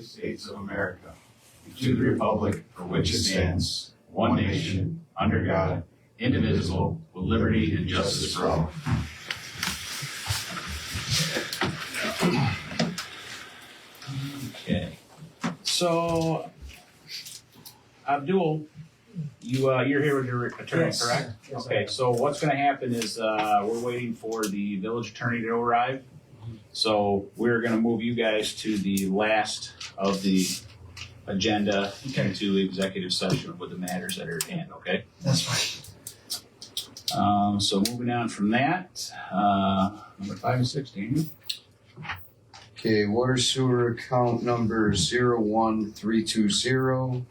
United States of America, and to the republic for which it stands, one nation, under God, indivisible, with liberty and justice for all. Okay. So, Abdul, you're here with your attorney, Yes. correct? Yes, Okay, so what's gonna happen is, we're waiting for the village attorney to arrive. So we're gonna move you guys to the last of the agenda Okay. into executive session with the matters that are at hand, okay? That's fine. So moving on from that, number 5 and 6, Daniel. Okay, water sewer account number 01320.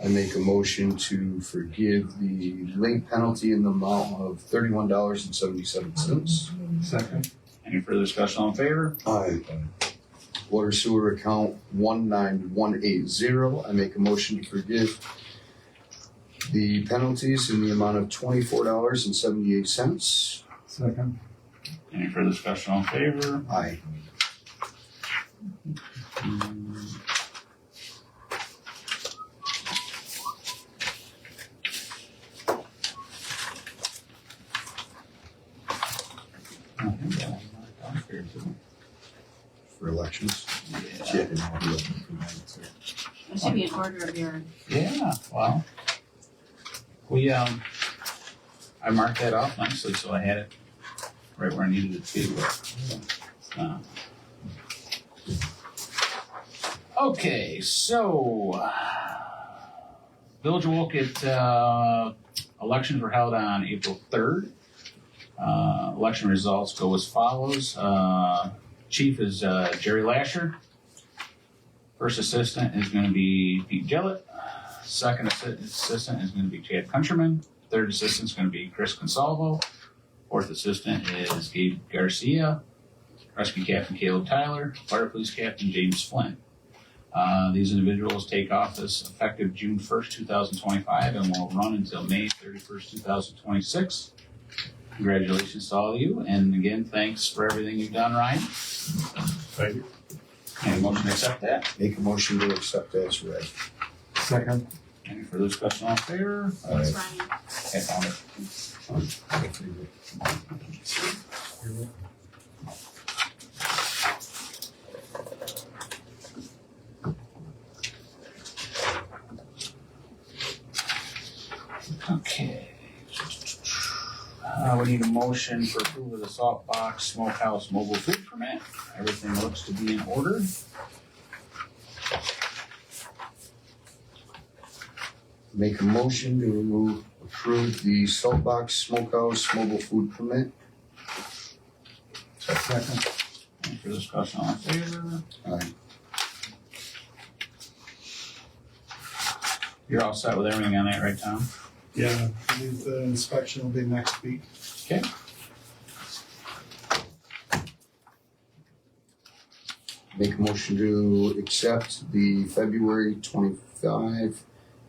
I make a motion to forgive the late penalty in the amount of $31.77. Second. Any further discussion, all in favor? Aye. Water sewer account 19180. I make a motion to forgive the penalties in the amount of $24.78. Second. Any further discussion, all in favor? Aye. For elections. Yeah. It should be in order of your, Yeah, well, we, I marked that off nicely, so I had it right where I needed it to be. Okay, so, Village of Wolcott, elections were held on April 3rd. Election results go as follows. Chief is Jerry Lasher. First assistant is going to be Pete Gillett. Second assistant is going to be Chad Countryman. Third assistant is going to be Chris Consalvo. Fourth assistant is Gabe Garcia. Rescue Captain Caleb Tyler. Fire Police Captain James Flynn. These individuals take office effective June 1st, 2025 and will run until May 31st, 2026. Congratulations to all of you, and again, thanks for everything you've done, Ryan. Thank you. Any motion to accept that? Make a motion to accept as read. Second. Any further discussion, all in favor? that's Ryan. I found it. Okay. We need a motion for approval of the Saltbox Smokehouse mobile food permit. Everything looks to be in order. Make a motion to approve the Saltbox Smokehouse mobile food permit. Second. Any further discussion, all in favor? Aye. You're all set with everything on that, right, Tom? Yeah, I believe the inspection will be next week. Okay. Make a motion to accept the February 25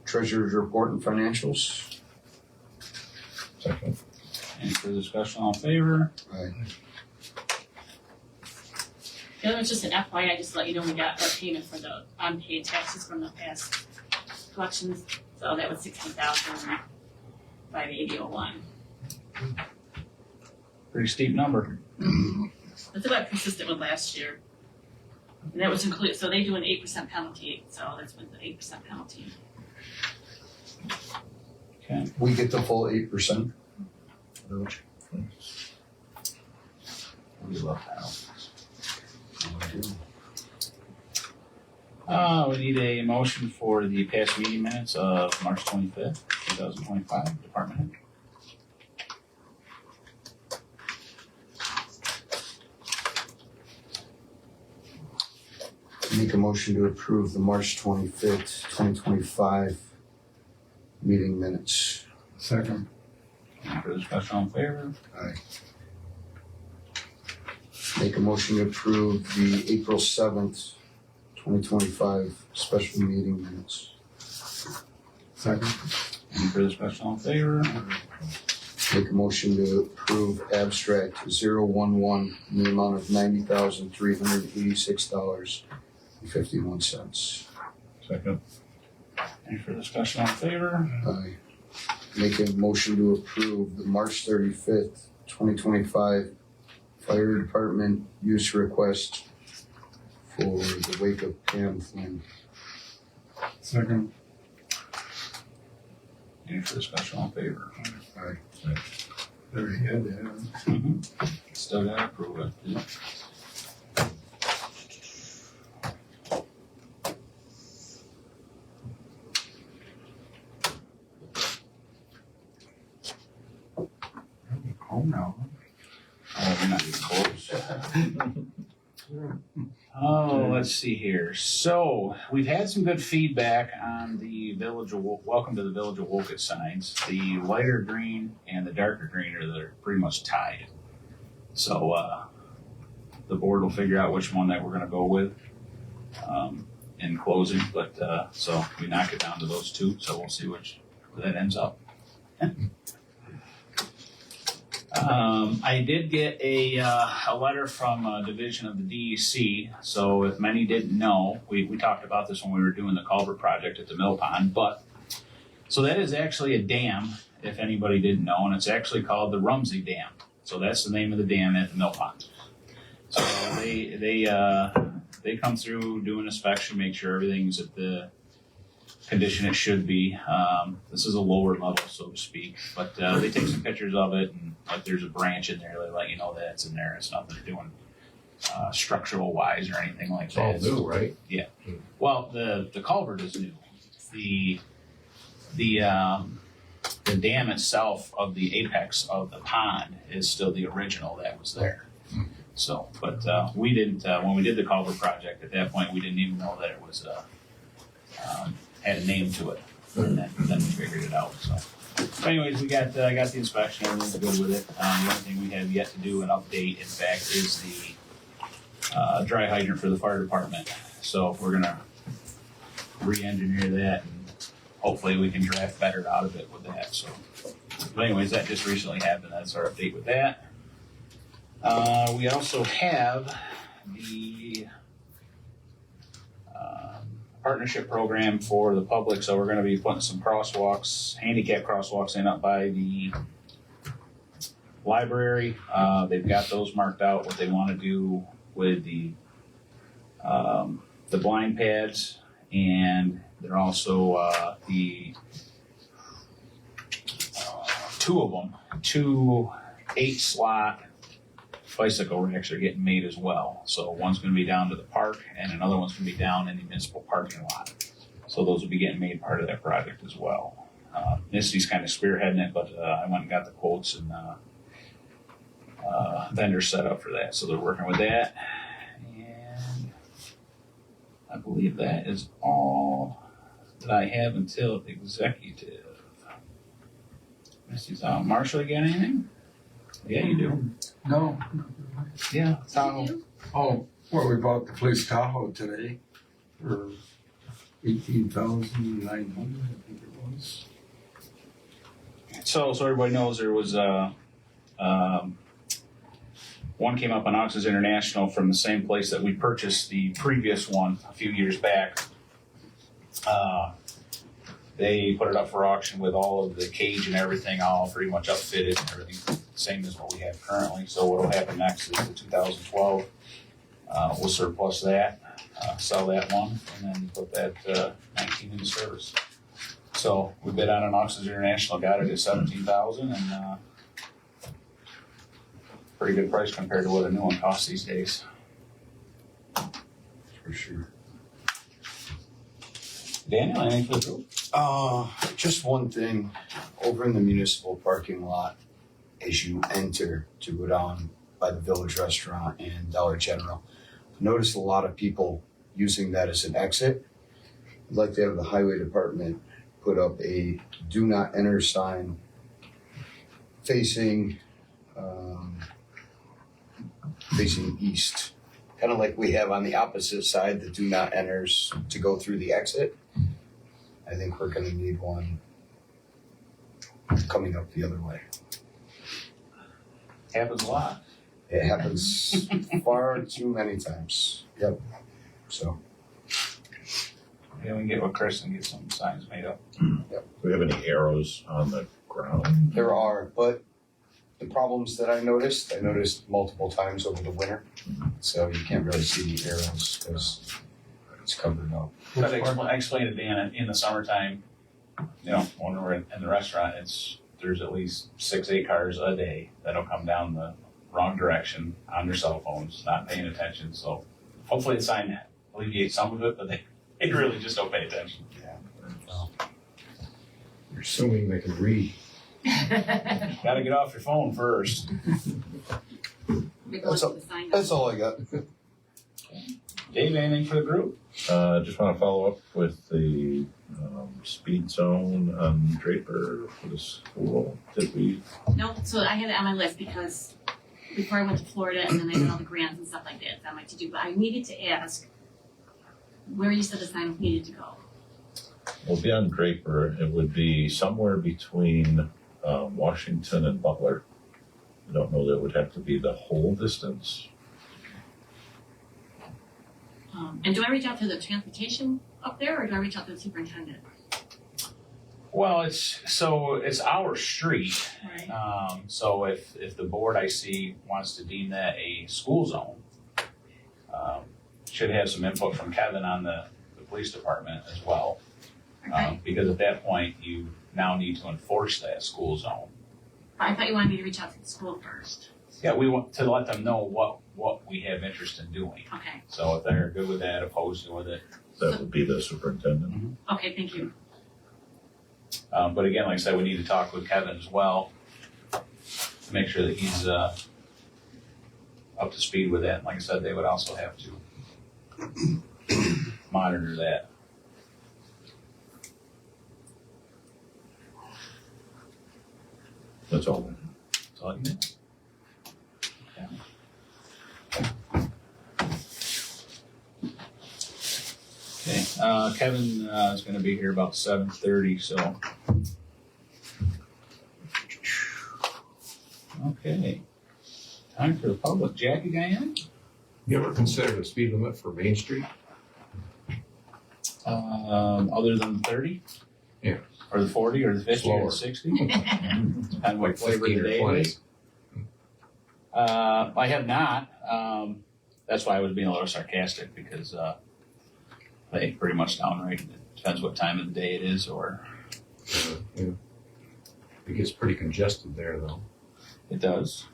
Treasurer's Report and Financials. Second. Any further discussion, all in favor? Aye. The other one's just an FYI, just to let you know we got our payment for the unpaid taxes from the past collections. So that was $16,580.01. Pretty steep number. That's about consistent with last year. And that was included, so they do an 8% penalty, so that's with the 8% penalty. Okay. We get the full 8%. We love that. We need a motion for the past meeting minutes of March 25th, 2025, department head. Make a motion to approve the March 25th, 2025 meeting minutes. Second. Any further discussion, all in favor? Aye. Make a motion to approve the April 7th, 2025 special meeting minutes. Second. Any further discussion, all in favor? Make a motion to approve abstract 011 in the amount of $90,386 $1,000,000.51. Second. Any further discussion, all in favor? I make a motion to approve the March 35th, 2025 Fire Department use request for the wake of Pam Flynn. Second. Any further discussion, all in favor? There you had that. Still gotta approve it. Yeah. Home now. Oh, we're not even close. Oh, let's see here. So we've had some good feedback on the Village of Welcome to the Village of Wolcott signs. The lighter green and the darker green they're pretty much tied. So the board will figure out which one that we're going to go with in closing. But so we knock it down to those two. So we'll see where that ends up. I did get a letter from a division of the DEC. So if many didn't know, we talked about this when we were doing the culvert project at the mill pond. But so that is actually a dam, if anybody didn't know, and it's actually called the Rumsey Dam. So that's the name of the dam at the mill pond. So they come through, do an inspection, make sure everything's at the condition it should be. This is a lower level, so to speak, but they take some pictures of it, and like there's a branch in there, they let you know that it's in there. It's nothing they're doing structural wise or anything like that. It's all new, right? Yeah. Well, the culvert is new. The dam itself of the apex of the pond is still the original that was there. So, but we didn't when we did the culvert project at that point, we didn't even know that it was had a name to it, and then we figured it out. So, anyways, we got the inspection. Everything's good with it. The only thing we have yet to do an update, in fact, is the dry hydrant for the fire department. So we're gonna re-engineer that, and hopefully we can draft better out of it with that. So, but anyways, that just recently happened. That's our update with that. We also have the partnership program for the public, so we're going to be putting some crosswalks, handicap crosswalks in up by the library. They've got those marked out, what they want to do with the blind pads, and they're also the two of them, 2 8-slot bicycle racks are getting made as well. So one's going to be down to the park, and another one's going to be down in the municipal parking lot. So those will be getting made part of that project as well. Misty's kind of spearheading it, but I went and got the quotes and vendors set up for that. So they're working with that. And I believe that is all that I have until executive. Misty's out. Marshall, you got anything? Yeah, you do. No. Yeah, Tahoe. Oh, well, we bought the police Tahoe today for $18,900, I think it was. So everybody knows there was one came up on Oxes International from the same place that we purchased the previous one a few years back. They put it up for auction with all of the cage and everything all pretty much outfitted and everything, same as what we have currently. So what will happen next is the 2012. We'll surplus that, sell that one, and then put that 19 into service. So we bid on an Oxes International, got it at $17,000, and pretty good price compared to what a new one costs these days. For sure. Daniel, anything for the group? Just one thing, over in the municipal parking lot, as you enter to go down by the Village Restaurant and Dollar General, I've noticed a lot of people using that as an exit. I'd like to have the highway department put up a do not enter sign facing east. Kind of like we have on the opposite side, the do not enters to go through the exit. I think we're gonna need one coming up the other way. Happens a lot. It happens far too many times. Yep. So Yeah, we can get with Chris and get some signs made up. Do we have any arrows on the ground? There are, but the problems that I noticed multiple times over the winter. So you can't really see the arrows because it's covered up. But I explained to Dan, in the summertime, you know, when we're in the restaurant, there's at least 6-8 cars a day that'll come down the wrong direction on their cell phones, not paying attention. So hopefully the sign alleviates some of it, but they really just don't pay attention. You're assuming they can read. Gotta get off your phone first. We go That's to the sign. That's all I got. Dave, anything for the group? Just want to follow up with the speed zone on Draper for the school. Did we? No, so I had it on my list because before I went to Florida and then I did all the grants and stuff like that, it's on my to-do, but I needed to ask where you said the sign needed to go. Well, beyond Draper, it would be somewhere between Washington and Butler. I don't know that it would have to be the whole distance. And do I reach out to the transportation up there or do I reach out to the superintendent? Well, it's our street. Right. So if the board I see wants to deem that a school zone, should have some input from Kevin on the police department as well. Okay. Because at that point, you now need to enforce that school zone. I thought you wanted me to reach out to the school first. Yeah, we want to let them know what we have interest in doing. Okay. So if they're good with that, opposed with it. That would be the superintendent. Okay, thank you. But again, like I said, we need to talk with Kevin as well to make sure that he's up to speed with that. And like I said, they would also have to monitor that. That's all. That's all you need. Okay, Kevin is going to be here about 7:30, so. Okay. Time for the public. Jackie, got anything? You ever consider the speed limit for Main Street? Other than 30? Yeah. Or the 40 or the 50 or Slower. the 60? Depending what flavor of the 15 or day 20. it is. I have not. That's why I was being a little sarcastic because they pretty much downright. It depends what time of the day it is, or Yeah. It gets pretty congested there, though. it does.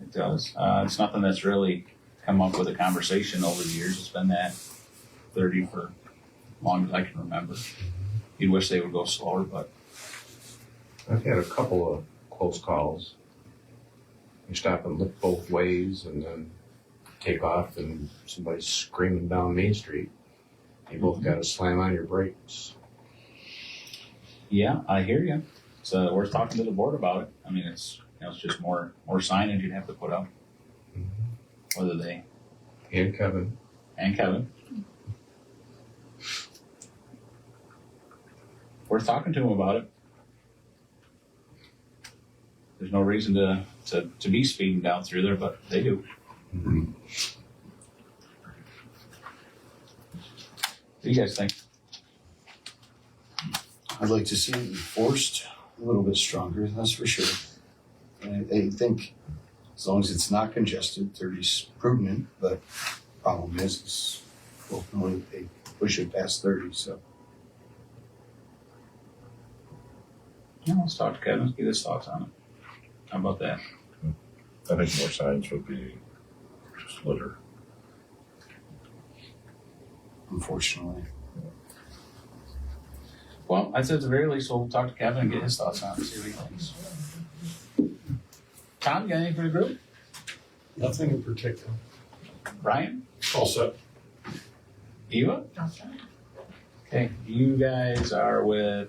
It does. It's nothing that's really come up with a conversation over the years. It's been that 30 for as long as I can remember. You'd wish they would go slower, but I've had a couple of close calls. You stop and look both ways and then take off and somebody's screaming down Main Street. You both got to slam on your brakes. yeah, I hear you. It's worth talking to the board about it. I mean, it's it's just more signage you'd have to put up. Whether they And Kevin, and Kevin. Worth talking to him about it. There's no reason to be speeding down through there, but they do. What do you guys think? I'd like to see it enforced a little bit stronger, that's for sure. And I think as long as it's not congested, 30's prudent, but problem is ultimately they push it past 30, so. Yeah, let's talk to Kevin. Let's get his thoughts on it. How about that? I think more signs would be just litter. Unfortunately. Well, I'd say at the very least, we'll talk to Kevin and get his thoughts on it, see what he thinks. Tom, you got anything for the group? Nothing in particular. Brian? All set. Eva? Okay, you guys are with,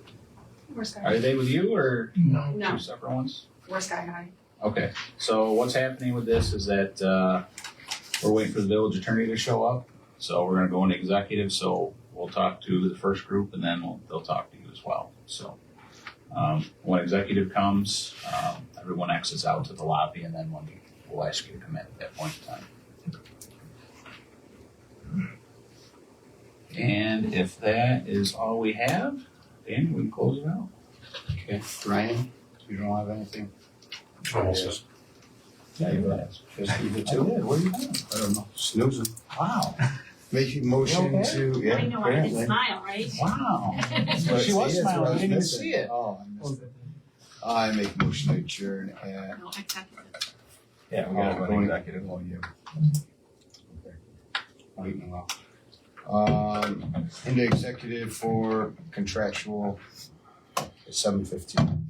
We're Sky are they with you or No. No, two separate ones? we're Sky High. Okay, so what's happening with this is that we're waiting for the village attorney to show up. So we're gonna go into executive, so we'll talk to the first group and then they'll talk to you as well. So when executive comes, everyone exits out to the lobby and then we'll ask you to come in at that point in time. And And if that is all we have, Danny, we can close it out. Okay, Ryan, you don't have anything? Almost. Yeah, you guys. Just leave it Two? to? What are you doing? I don't know, snoozing. Wow. Make a motion You okay? to, yeah, I know, I apparently. didn't smile, right? Wow. But She was see, that's what smiling, I I was didn't even missing. see it. Oh, I missed it. I make a motion to adjourn at. No, except for this. Yeah, we gotta go in executive. Oh, yeah. Okay. Waiting into executive for contractual at 7:15.